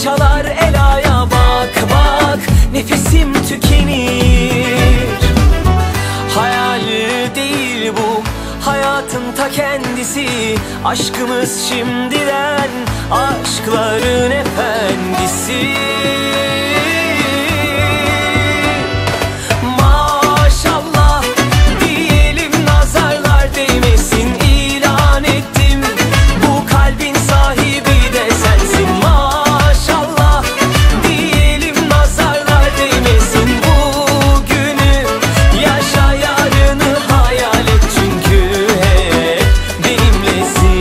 çalar elaya, bak bak nefesim tükenir. Hayal değil bu, hayatın ta kendisi. Aşkımız şimdiden aşkların efendisi. Maşallah diyelim, nazarlar değmesin, ilan ettim bu kalbin sahibi de sensin. Maşallah diyelim, nazarlar değmesin, bugünü yaşa, yarını hayal et, çünkü hep benimlesin.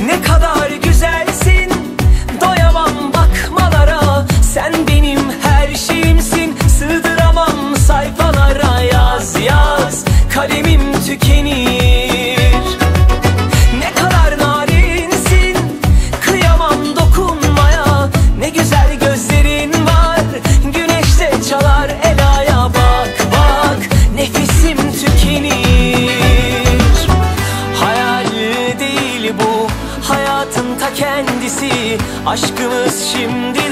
Ne kadar güzelsin, doyamam bakmalara. Sen benim her şeyimsin, sığdıramam sayfalara. Yaz yaz, kalemim tükenir. Ne kadar narinsin, kıyamam dokunmaya. Ne güzel gözlerin var, güneşte çalar elaya. Bak bak nefesim tükenir. Hayal değil bu, hayatın ta kendisi. Aşkımız şimdi